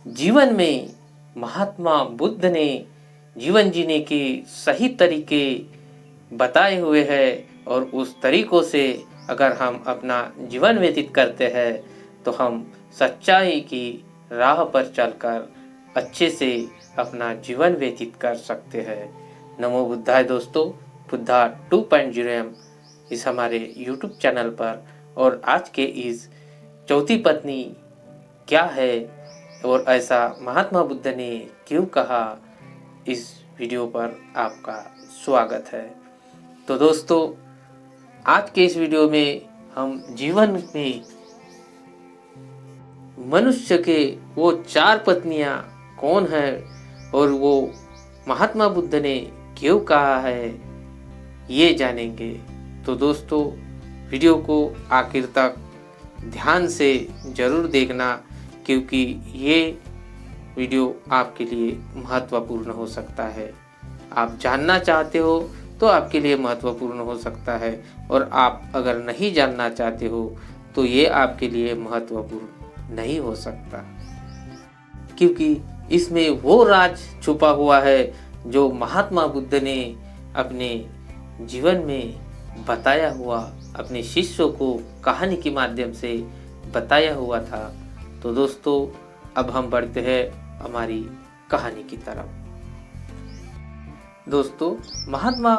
जीवन में महात्मा बुद्ध ने जीवन जीने के सही तरीके बताए हुए हैं और उस तरीकों से अगर हम अपना जीवन व्यतीत करते हैं तो हम सच्चाई की राह पर चलकर अच्छे से अपना जीवन व्यतीत कर सकते हैं। नमो बुद्धाय दोस्तों, बुद्धा 2.0 इस हमारे YouTube चैनल पर और आज के इस चौथी पत्नी क्या है और ऐसा महात्मा बुद्ध ने क्यों कहा, इस वीडियो पर आपका स्वागत है। तो दोस्तों, आज के इस वीडियो में हम जीवन में मनुष्य के वो 4 पत्नियां कौन हैं और वो महात्मा बुद्ध ने क्यों कहा है ये जानेंगे। तो दोस्तों, वीडियो को आखिर तक ध्यान से ज़रूर देखना क्योंकि ये वीडियो आपके लिए महत्वपूर्ण हो सकता है। आप जानना चाहते हो तो आपके लिए महत्वपूर्ण हो सकता है और आप अगर नहीं जानना चाहते हो तो ये आपके लिए महत्वपूर्ण नहीं हो सकता, क्योंकि इसमें वो राज छुपा हुआ है जो महात्मा बुद्ध ने अपने जीवन में बताया हुआ, अपने शिष्यों को कहानी के माध्यम से बताया हुआ था। तो दोस्तों, अब हम बढ़ते हैं हमारी कहानी की तरफ। दोस्तों, महात्मा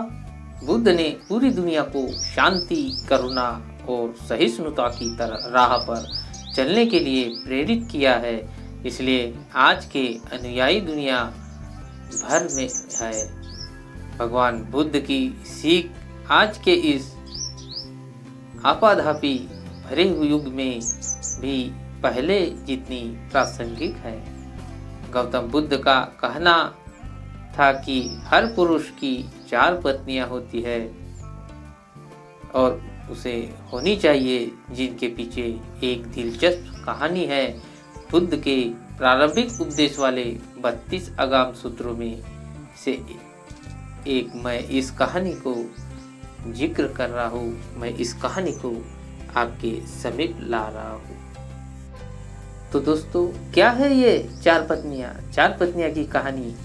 बुद्ध ने पूरी दुनिया को शांति, करुणा और सहिष्णुता की तरह राह पर चलने के लिए प्रेरित किया है। इसलिए आज के अनुयायी दुनिया भर में है। भगवान बुद्ध की सीख आज के इस आपाधापी भरे हुए युग में भी पहले जितनी प्रासंगिक है। गौतम बुद्ध का कहना था कि हर पुरुष की 4 पत्नियां होती है और उसे होनी चाहिए, जिनके पीछे एक दिलचस्प कहानी है। बुद्ध के प्रारंभिक उपदेश वाले 32 आगाम सूत्रों में से एक मैं इस कहानी को जिक्र कर रहा हूँ। मैं इस कहानी को आपके समीप ला रहा हूँ। तो दोस्तों, क्या है ये 4 पत्नियां? 4 पत्नियां की कहानी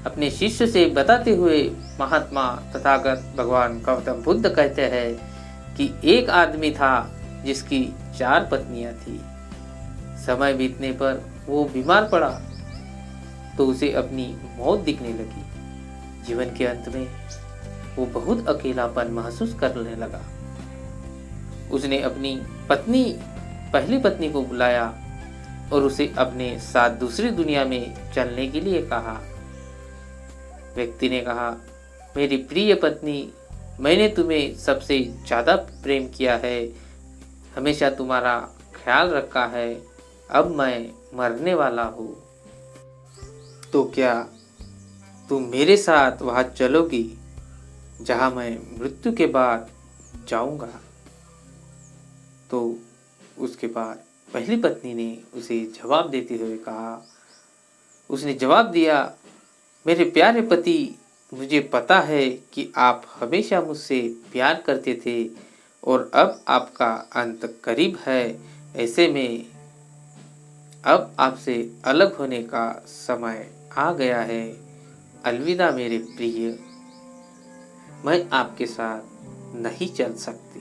अपने शिष्य से बताते हुए महात्मा तथागत भगवान गौतम बुद्ध कहते हैं कि एक आदमी था जिसकी 4 पत्नियां थी। समय बीतने पर वो बीमार पड़ा तो उसे अपनी मौत दिखने लगी। जीवन के अंत में वो बहुत अकेलापन महसूस करने लगा। उसने अपनी पहली पत्नी को बुलाया और उसे अपने साथ दूसरी दुनिया में चलने के लिए कहा। व्यक्ति ने कहा, मेरी प्रिय पत्नी, मैंने तुम्हें सबसे ज़्यादा प्रेम किया है, हमेशा तुम्हारा ख्याल रखा है। अब मैं मरने वाला हूँ, तो क्या तुम मेरे साथ वहाँ चलोगी जहाँ मैं मृत्यु के बाद जाऊँगा? तो उसके बाद पहली पत्नी ने उसे जवाब देते हुए कहा, उसने जवाब दिया, मेरे प्यारे पति, मुझे पता है कि आप हमेशा मुझसे प्यार करते थे और अब आपका अंत करीब है। ऐसे में अब आपसे अलग होने का समय आ गया है। अलविदा मेरे प्रिय, मैं आपके साथ नहीं चल सकती।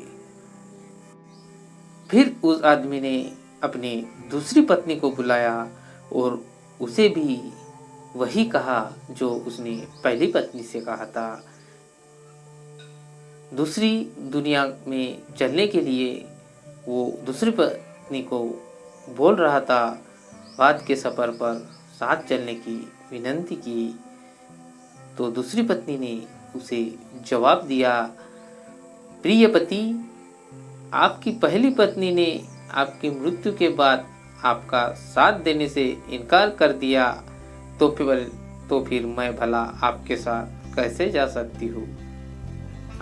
फिर उस आदमी ने अपनी दूसरी पत्नी को बुलाया और उसे भी वही कहा जो उसने पहली पत्नी से कहा था। दूसरी दुनिया में चलने के लिए वो दूसरी पत्नी को बोल रहा था, बाद के सफ़र पर साथ चलने की विनती की। तो दूसरी पत्नी ने उसे जवाब दिया, प्रिय पति, आपकी पहली पत्नी ने आपकी मृत्यु के बाद आपका साथ देने से इनकार कर दिया, तो फिर मैं भला आपके साथ कैसे जा सकती हूँ?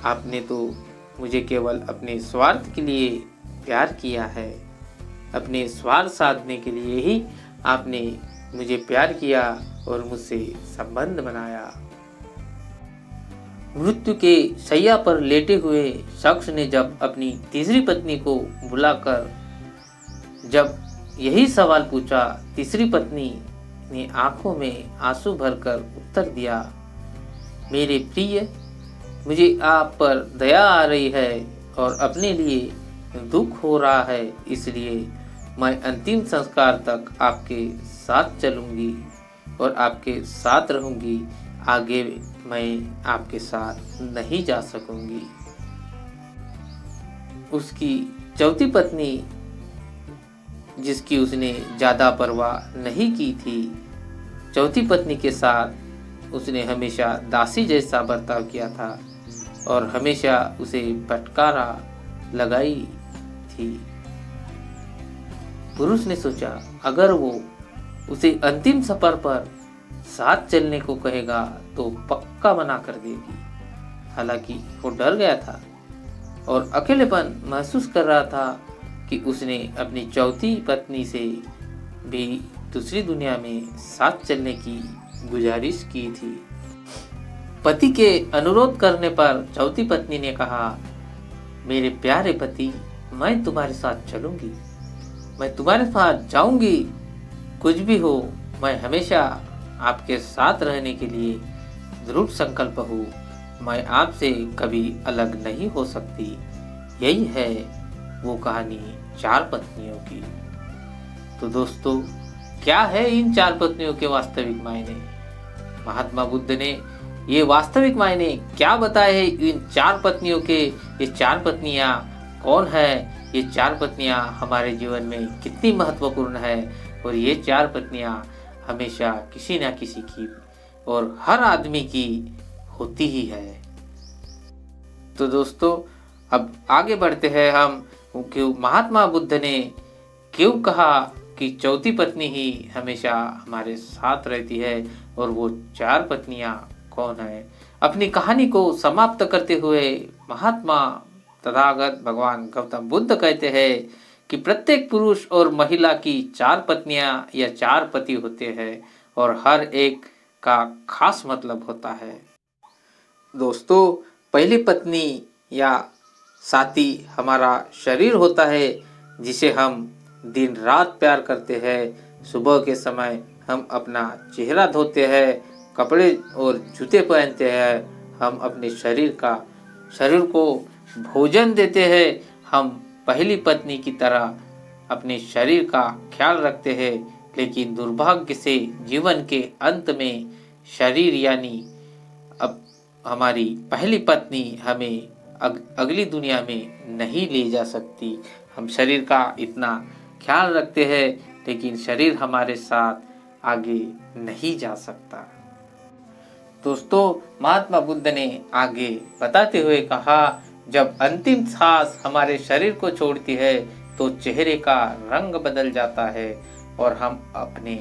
आपने तो मुझे केवल अपने स्वार्थ के लिए प्यार किया है। अपने स्वार्थ साधने के लिए ही आपने मुझे प्यार किया और मुझसे संबंध बनाया। मृत्यु के शैया पर लेटे हुए शख्स ने जब अपनी तीसरी पत्नी को बुलाकर जब यही सवाल पूछा, तीसरी पत्नी ने आंखों में आंसू भरकर उत्तर दिया, मेरे प्रिय, मुझे आप पर दया आ रही है और अपने लिए दुख हो रहा है, इसलिए मैं अंतिम संस्कार तक आपके साथ चलूंगी और आपके साथ रहूंगी। आगे मैं आपके साथ नहीं जा सकूंगी। उसकी चौथी पत्नी, जिसकी उसने ज़्यादा परवाह नहीं की थी, चौथी पत्नी के साथ उसने हमेशा दासी जैसा बर्ताव किया था और हमेशा उसे फटकारा लगाई थी। पुरुष ने सोचा, अगर वो उसे अंतिम सफर पर साथ चलने को कहेगा तो पक्का मना कर देगी। हालांकि वो डर गया था और अकेलेपन महसूस कर रहा था कि उसने अपनी चौथी पत्नी से भी दूसरी दुनिया में साथ चलने की गुजारिश की थी। पति के अनुरोध करने पर चौथी पत्नी ने कहा, मेरे प्यारे पति, मैं तुम्हारे साथ चलूंगी, मैं तुम्हारे साथ जाऊंगी, कुछ भी हो मैं हमेशा आपके साथ रहने के लिए दृढ़ संकल्प हूँ। मैं आपसे कभी अलग नहीं हो सकती। यही है वो कहानी चार पत्नियों की। तो दोस्तों, क्या है इन चार पत्नियों के वास्तविक मायने? महात्मा बुद्ध ने ये वास्तविक मायने क्या बताए हैं इन चार पत्नियों के? ये चार पत्नियां कौन है? ये चार पत्नियां हमारे जीवन में कितनी महत्वपूर्ण है? और ये चार पत्नियां हमेशा किसी न किसी की और हर आदमी की होती ही है। तो दोस्तों, अब आगे बढ़ते हैं हम। क्यों महात्मा बुद्ध ने क्यों कहा कि चौथी पत्नी ही हमेशा हमारे साथ रहती है और वो चार पत्नियां कौन है? अपनी कहानी को समाप्त करते हुए महात्मा तथागत भगवान गौतम बुद्ध कहते हैं कि प्रत्येक पुरुष और महिला की चार पत्नियां या चार पति होते हैं और हर एक का खास मतलब होता है। दोस्तों, पहली पत्नी या साथी हमारा शरीर होता है, जिसे हम दिन रात प्यार करते हैं। सुबह के समय हम अपना चेहरा धोते हैं, कपड़े और जूते पहनते हैं, हम अपने शरीर को भोजन देते हैं। हम पहली पत्नी की तरह अपने शरीर का ख्याल रखते हैं, लेकिन दुर्भाग्य से जीवन के अंत में शरीर यानी अब हमारी पहली पत्नी हमें अगली दुनिया में नहीं ले जा सकती। हम शरीर का इतना ख्याल रखते हैं, लेकिन शरीर हमारे साथ आगे नहीं जा सकता। दोस्तों, महात्मा बुद्ध ने आगे बताते हुए कहा, जब अंतिम सांस हमारे शरीर को छोड़ती है तो चेहरे का रंग बदल जाता है और हम अपने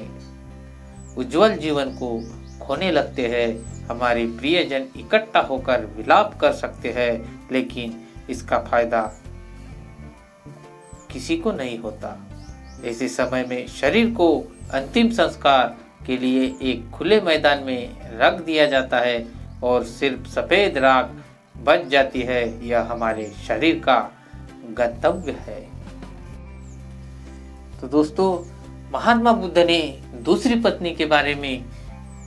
उज्जवल जीवन को खोने लगते हैं। हमारे प्रियजन इकट्ठा होकर विलाप कर सकते हैं, लेकिन इसका फायदा किसी को नहीं होता। ऐसे समय में शरीर को अंतिम संस्कार के लिए एक खुले मैदान में रख दिया जाता है और सिर्फ सफेद राख बच जाती है। यह हमारे शरीर का गंतव्य है। तो दोस्तों, महात्मा बुद्ध ने दूसरी पत्नी के बारे में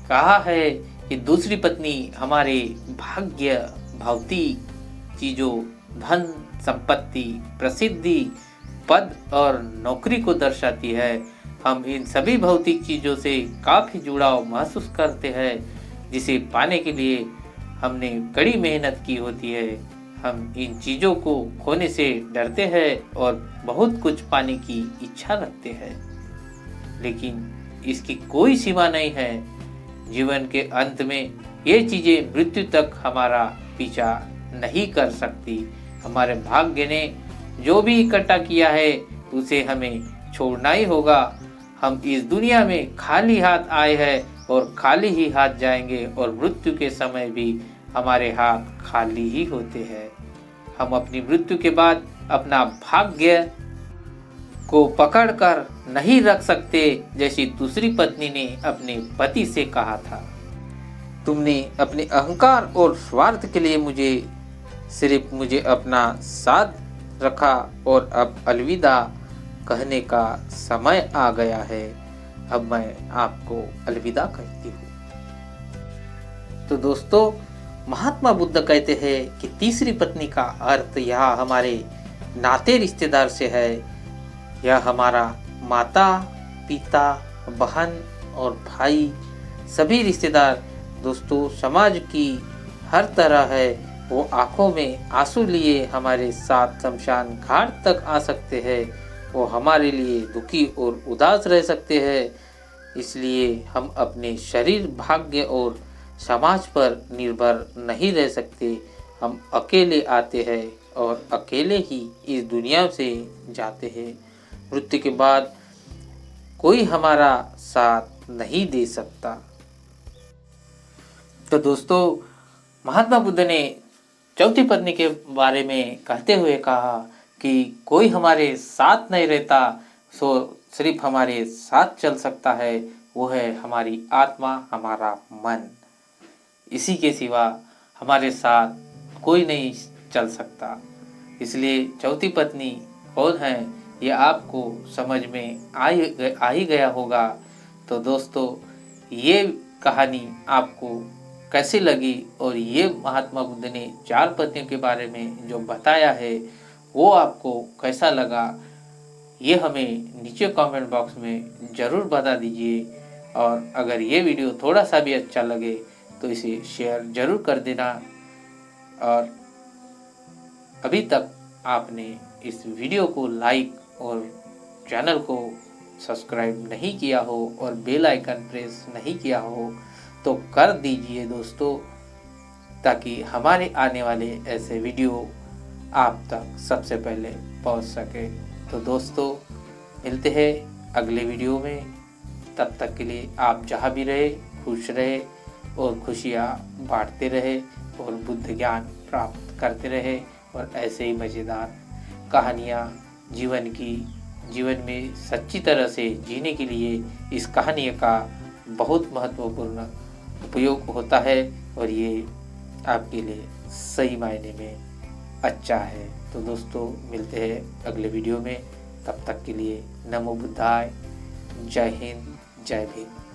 कहा है कि दूसरी पत्नी हमारे भाग्य, भौतिक चीजों, धन संपत्ति, प्रसिद्धि, पद और नौकरी को दर्शाती है। हम इन सभी भौतिक चीजों से काफी जुड़ाव महसूस करते हैं, जिसे पाने के लिए हमने कड़ी मेहनत की होती है। हम इन चीजों को खोने से डरते हैं और बहुत कुछ पाने की इच्छा रखते हैं, लेकिन इसकी कोई सीमा नहीं है। जीवन के अंत में ये चीजें मृत्यु तक हमारा पीछा नहीं कर सकती। हमारे भाग्य ने जो भी इकट्ठा किया है उसे हमें छोड़ना ही होगा। हम इस दुनिया में खाली हाथ आए हैं और खाली ही हाथ जाएंगे, और मृत्यु के समय भी हमारे हाथ खाली ही होते हैं। हम अपनी मृत्यु के बाद अपना भाग्य को पकड़कर नहीं रख सकते, जैसी दूसरी पत्नी ने अपने पति से कहा था। तुमने अपने अहंकार और स्वार्थ के लिए सिर्फ मुझे अपना साथ रखा और अब अलविदा कहने का समय आ गया है। अब मैं आपको अलविदा कहती हूँ। तो दोस्तों, महात्मा बुद्ध कहते हैं कि तीसरी पत्नी का अर्थ यहाँ हमारे नाते रिश्तेदार से है। यह हमारा माता, पिता, बहन और भाई, सभी रिश्तेदार। दोस्तों, समाज की हर तरह है, वो आंखों में आंसू लिए हमारे साथ शमशान घाट तक आ सकते हैं। वो हमारे लिए दुखी और उदास रह सकते हैं। इसलिए हम अपने शरीर, भाग्य और समाज पर निर्भर नहीं रह सकते। हम अकेले आते हैं और अकेले ही इस दुनिया से जाते हैं। मृत्यु के बाद कोई हमारा साथ नहीं दे सकता। तो दोस्तों, महात्मा बुद्ध ने चौथी पत्नी के बारे में कहते हुए कहा कि कोई हमारे साथ नहीं रहता, सो सिर्फ हमारे साथ चल सकता है, वो है हमारी आत्मा, हमारा मन। इसी के सिवा हमारे साथ कोई नहीं चल सकता। इसलिए चौथी पत्नी कौन है, ये आपको समझ में आ ही गया होगा। तो दोस्तों, ये कहानी आपको कैसी लगी और ये महात्मा बुद्ध ने 4 पत्नियों के बारे में जो बताया है वो आपको कैसा लगा, ये हमें नीचे कमेंट बॉक्स में ज़रूर बता दीजिए। और अगर ये वीडियो थोड़ा सा भी अच्छा लगे तो इसे शेयर ज़रूर कर देना। और अभी तक आपने इस वीडियो को लाइक और चैनल को सब्सक्राइब नहीं किया हो और बेल आइकन प्रेस नहीं किया हो तो कर दीजिए दोस्तों, ताकि हमारे आने वाले ऐसे वीडियो आप तक सबसे पहले पहुंच सके। तो दोस्तों, मिलते हैं अगले वीडियो में। तब तक के लिए आप जहाँ भी रहे खुश रहे और खुशियाँ बांटते रहे और बुद्ध ज्ञान प्राप्त करते रहे। और ऐसे ही मज़ेदार कहानियाँ जीवन में सच्ची तरह से जीने के लिए इस कहानी का बहुत महत्वपूर्ण उपयोग होता है और ये आपके लिए सही मायने में अच्छा है। तो दोस्तों, मिलते हैं अगले वीडियो में। तब तक के लिए नमो बुद्धाय। जय हिंद, जय भीम।